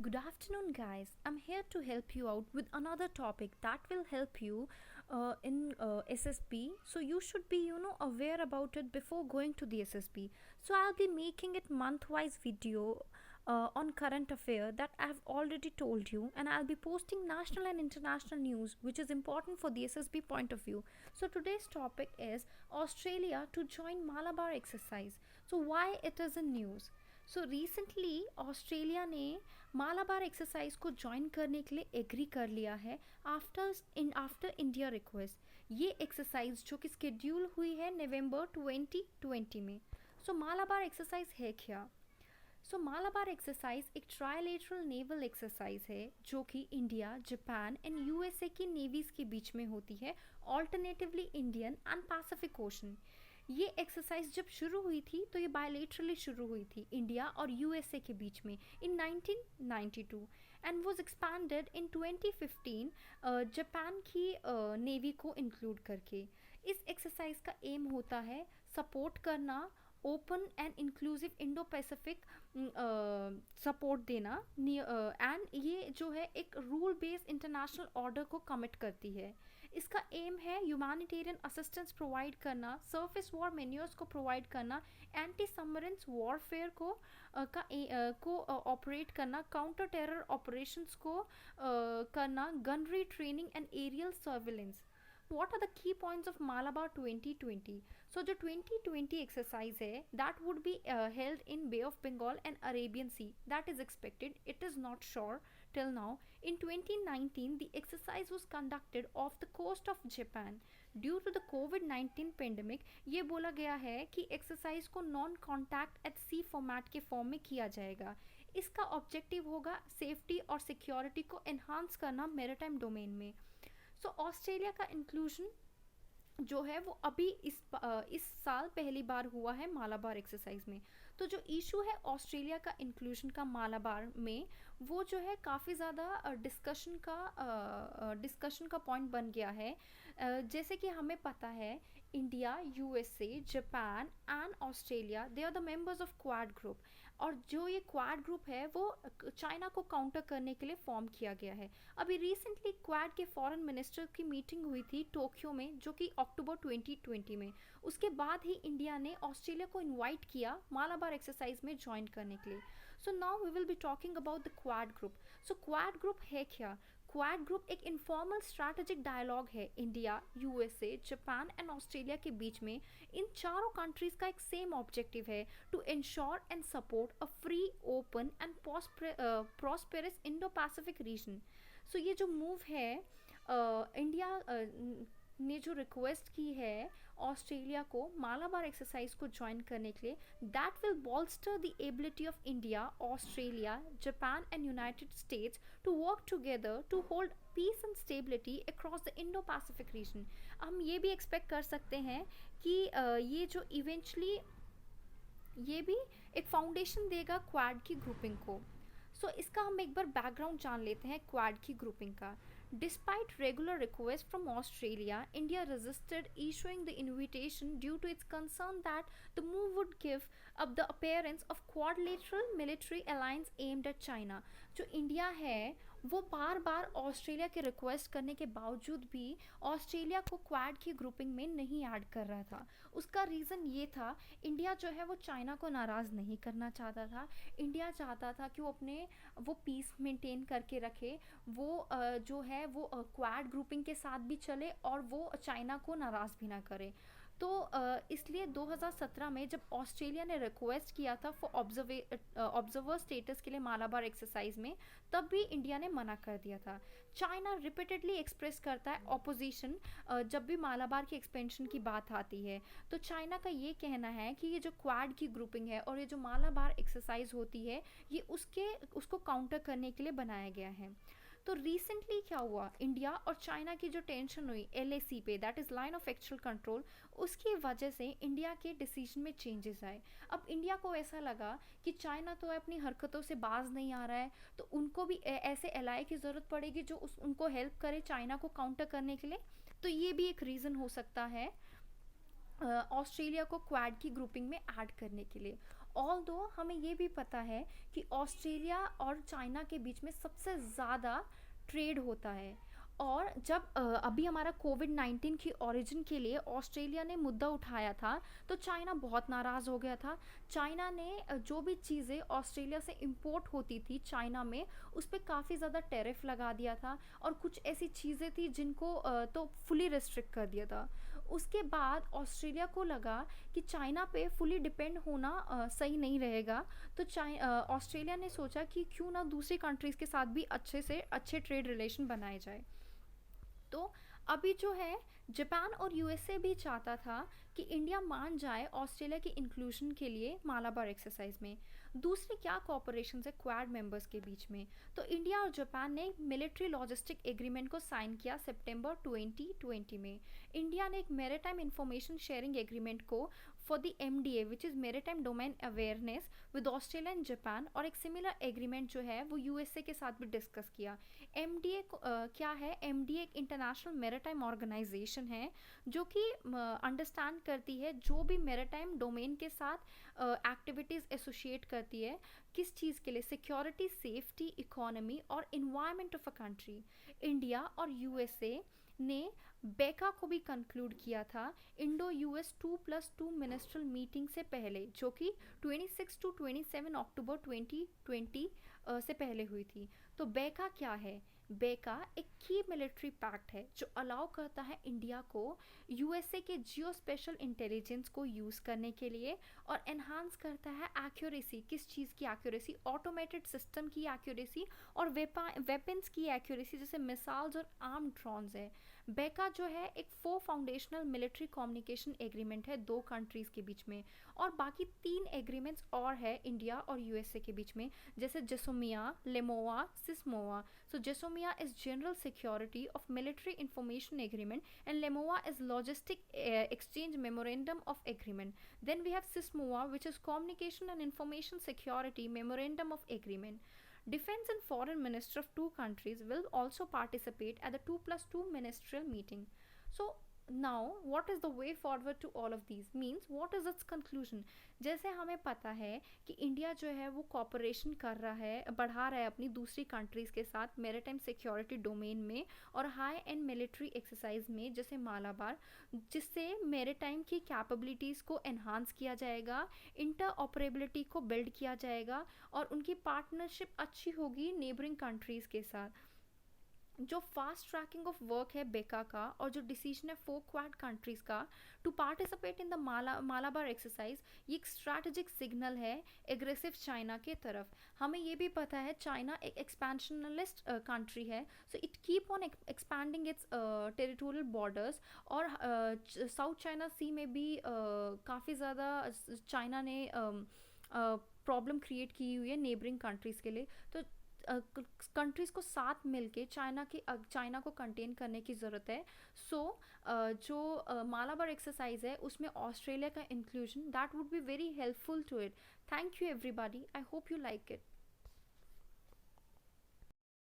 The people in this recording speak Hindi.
Good afternoon, guys. I'm here to help you out with another topic that will help you in SSB. So you should be, aware about it before going to the SSB. So I'll be making it month-wise video on current affair that I've already told you, and I'll be posting national and international news, which is important for the SSB point of view. So today's topic is Australia to join Malabar exercise. So why it is in news? So recently Australia ने मालाबार एक्सरसाइज को ज्वाइन करने के लिए एग्री कर लिया है आफ्टर इंडिया रिक्वेस्ट। ये एक्सरसाइज जो कि स्केड्यूल हुई है नवंबर 2020 में। सो मालाबार एक्सरसाइज है क्या? सो मालाबार एक्सरसाइज एक ट्राइलेटरल नेवल एक्सरसाइज है जो कि इंडिया, जापान एंड यूएसए की नेवीज के बीच में होती है, alternatively Indian and Pacific ocean. ये एक्सरसाइज जब शुरू हुई थी तो ये बायलेटरली शुरू हुई थी इंडिया और यूएसए के बीच में इन 1992 and was expanded in 2015 Japan की नेवी को इंक्लूड करके। इस एक्सरसाइज का एम होता है सपोर्ट करना, open and inclusive Indo Pacific support देना, एंड ये जो है एक रूल बेस्ड इंटरनेशनल ऑर्डर को कमिट करती है। इसका एम है ह्यूमैनिटेरियन असिस्टेंस प्रोवाइड करना, सरफेस वॉर मेन्योर्स को प्रोवाइड करना, एंटी सबमरीन वॉरफेयर को ऑपरेट करना, काउंटर टेरर ऑपरेशंस को करना, gunnery training and aerial surveillance. What are the key points of Malabar 2020? So जो 2020 exercise है that would be held in Bay of Bengal and Arabian Sea. That is expected. It is not sure till now. In 2019, the exercise was conducted off the coast of Japan. Due to the COVID-19 pandemic, ये बोला गया है कि एक्सरसाइज को non contact at sea format के फॉर्म में किया जाएगा। इसका ऑब्जेक्टिव होगा सेफ्टी और सिक्योरिटी को एनहांस करना मैरीटाइम डोमेन में। सो ऑस्ट्रेलिया का इंक्लूजन जो है वो अभी इस साल पहली बार हुआ है मालाबार एक्सरसाइज में। तो जो इशू है ऑस्ट्रेलिया का इंक्लूजन का मालाबार में, वो जो है काफ़ी ज़्यादा डिस्कशन का पॉइंट बन गया है। जैसे कि हमें पता है India, USA, Japan and Australia they are the members of Quad group, और जो ये क्वाड ग्रुप है वो चाइना को काउंटर करने के लिए फॉर्म किया गया है। अभी रिसेंटली क्वाड के फॉरेन मिनिस्टर की मीटिंग हुई थी टोक्यो में, जो कि अक्टूबर 2020 में। उसके बाद ही इंडिया ने ऑस्ट्रेलिया को इनवाइट किया मालाबार एक्सरसाइज में ज्वाइन करने के लिए। So now we will be talking about the Quad group. So Quad group है क्या? क्वाड ग्रुप एक इनफॉर्मल स्ट्रैटेजिक डायलॉग है India, USA, Japan and Australia के बीच में। इन चारों कंट्रीज का एक सेम ऑब्जेक्टिव है to ensure and support a free, open and prosperous Indo Pacific region. So ये जो मूव है इंडिया ने जो रिक्वेस्ट की है ऑस्ट्रेलिया को मालाबार एक्सरसाइज को ज्वाइन करने के लिए, that will bolster the ability of India, Australia, Japan and United States to work together to hold peace and stability across the Indo Pacific region. हम ये भी एक्सपेक्ट कर सकते हैं कि ये जो इवेंचुअली ये भी एक फाउंडेशन देगा क्वाड की ग्रुपिंग को। सो इसका हम एक बार बैकग्राउंड जान लेते हैं क्वाड की ग्रुपिंग का। Despite regular requests from Australia, India resisted issuing the invitation due to its concern that the move would give up the appearance of quadrilateral military alliance aimed at China. जो इंडिया है वो बार बार ऑस्ट्रेलिया के रिक्वेस्ट करने के बावजूद भी ऑस्ट्रेलिया को क्वाड की ग्रुपिंग में नहीं ऐड कर रहा था। उसका रीज़न ये था, इंडिया जो है वो चाइना को नाराज़ नहीं करना चाहता था। इंडिया चाहता था कि वो पीस मेंटेन करके रखे, वो जो है वो क्वाड ग्रुपिंग के साथ भी चले और वो चाइना को नाराज़ भी ना करे। तो इसलिए 2017 में जब ऑस्ट्रेलिया ने रिक्वेस्ट किया था फॉर ऑब्जर्वर स्टेटस के लिए मालाबार एक्सरसाइज में, तब भी इंडिया ने मना कर दिया था। चाइना रिपीटेडली एक्सप्रेस करता है ऑपोजिशन जब भी मालाबार की एक्सपेंशन की बात आती है। तो चाइना का ये कहना है कि ये जो क्वाड की ग्रुपिंग है और ये जो मालाबार एक्सरसाइज होती है, ये उसको काउंटर करने के लिए बनाया गया है। तो रिसेंटली क्या हुआ, इंडिया और चाइना की जो टेंशन हुई LAC पे, that is line of actual control, उसकी वजह से इंडिया के डिसीजन में चेंजेस आए। अब इंडिया को ऐसा लगा कि चाइना तो अपनी हरकतों से बाज नहीं आ रहा है, तो उनको भी ऐसे एलाई की ज़रूरत पड़ेगी जो उनको हेल्प करे चाइना को काउंटर करने के लिए। तो ये भी एक रीज़न हो सकता है ऑस्ट्रेलिया को क्वाड की ग्रुपिंग में ऐड करने के लिए। ऑल्दो हमें ये भी पता है कि ऑस्ट्रेलिया और चाइना के बीच में सबसे ज़्यादा ट्रेड होता है। और जब अभी हमारा कोविड-19 की ओरिजिन के लिए ऑस्ट्रेलिया ने मुद्दा उठाया था, तो चाइना बहुत नाराज़ हो गया था। चाइना ने जो भी चीज़ें ऑस्ट्रेलिया से इंपोर्ट होती थी चाइना में, उस पे काफ़ी ज़्यादा टैरिफ लगा दिया था, और कुछ ऐसी चीज़ें थी जिनको तो फुली रिस्ट्रिक्ट कर दिया था। उसके बाद ऑस्ट्रेलिया को लगा कि चाइना पे फुली डिपेंड होना सही नहीं रहेगा, तो ऑस्ट्रेलिया ने सोचा कि क्यों ना दूसरी कंट्रीज़ के साथ भी अच्छे से अच्छे ट्रेड रिलेशन बनाए जाए। तो अभी जो है, जापान और यूएसए भी चाहता था कि इंडिया मान जाए ऑस्ट्रेलिया के इंक्लूजन के लिए मालाबार एक्सरसाइज में। दूसरी क्या कॉपरेशन है क्वाड मेंबर्स के बीच में, तो इंडिया और जापान ने मिलिट्री लॉजिस्टिक एग्रीमेंट को साइन किया सितंबर 2020 में। इंडिया ने एक मैरीटाइम इंफॉर्मेशन शेयरिंग एग्रीमेंट को for the MDA which is maritime domain awareness with Australia and Japan, और एक सिमिलर एग्रीमेंट जो है वो यूएसए के साथ भी डिस्कस किया। एमडीए क्या है? एमडीए एक इंटरनेशनल मैरीटाइम ऑर्गेनाइजेशन है जो कि अंडरस्टैंड करती है जो भी मैरीटाइम डोमेन के साथ एक्टिविटीज़ एसोसिएट करती है, किस चीज़ के लिए, सिक्योरिटी, सेफ्टी, इकोनॉमी और environment of a country. India और यूएसए ने बेका को भी कंक्लूड किया था इंडो यूएस 2+2 मिनिस्ट्रल मीटिंग से पहले, जो कि 26 टू 27 अक्टूबर 2020 से पहले हुई थी। तो बेका क्या है? बेका एक की मिलिट्री पैक्ट है जो अलाउ करता है इंडिया को यूएसए के जियो स्पेशल इंटेलिजेंस को यूज़ करने के लिए, और एनहांस करता है एक्यूरेसी, किस चीज़ की एक्यूरेसी, ऑटोमेटेड सिस्टम की एक्यूरेसी और वेपन्स की एक्यूरेसी, जैसे मिसाइल्स और आर्म ड्रोन्स है। बेका जो है एक 4 फाउंडेशनल मिलिट्री कम्युनिकेशन एग्रीमेंट है दो कंट्रीज़ के बीच में, और बाकी 3 एग्रीमेंट्स और है इंडिया और यूएसए के बीच में, जैसे जेसोमिया, LEMOA, सिस्मोआ। So JSOMIA is General Security of Military Information Agreement, and LEMOA is Logistic Exchange Memorandum of Agreement. Then we have SISMOA, which is Communication and Information Security Memorandum of Agreement. Defense and Foreign Minister of two countries will also participate at the 2+2 ministerial meeting. So now what is the way forward to all of these, means what is its conclusion? जैसे हमें पता है कि इंडिया जो है वो कॉपरेशन कर रहा है, बढ़ा रहा है अपनी दूसरी कंट्रीज़ के साथ मैरीटाइम सिक्योरिटी डोमेन में और हाई एंड मिलिट्री एक्सरसाइज में, जैसे मालाबार, जिससे मैरीटाइम की कैपेबिलिटीज़ को एनहांस किया जाएगा, इंटर ऑपरेबिलिटी को बिल्ड किया जाएगा, और उनकी पार्टनरशिप अच्छी होगी नेबरिंग कंट्रीज़ के साथ। जो फास्ट ट्रैकिंग ऑफ वर्क है बेका का, और जो डिसीजन है 4 क्वाड कंट्रीज़ का to participate in the Malabar exercise, ये एक स्ट्रैटेजिक सिग्नल है एग्रेसिव चाइना के तरफ। हमें ये भी पता है चाइना एक एक्सपेंशनलिस्ट कंट्री है, so it keep on expanding it's territorial borders, और साउथ चाइना सी में भी काफ़ी ज़्यादा चाइना ने प्रॉब्लम क्रिएट की हुई है नेबरिंग कंट्रीज़ के लिए। तो कंट्रीज़ को साथ मिलके चाइना को कंटेन करने की ज़रूरत है। सो जो मालाबार एक्सरसाइज है उसमें ऑस्ट्रेलिया का inclusion, that would be very helpful to it. Thank you everybody, I hope you like it.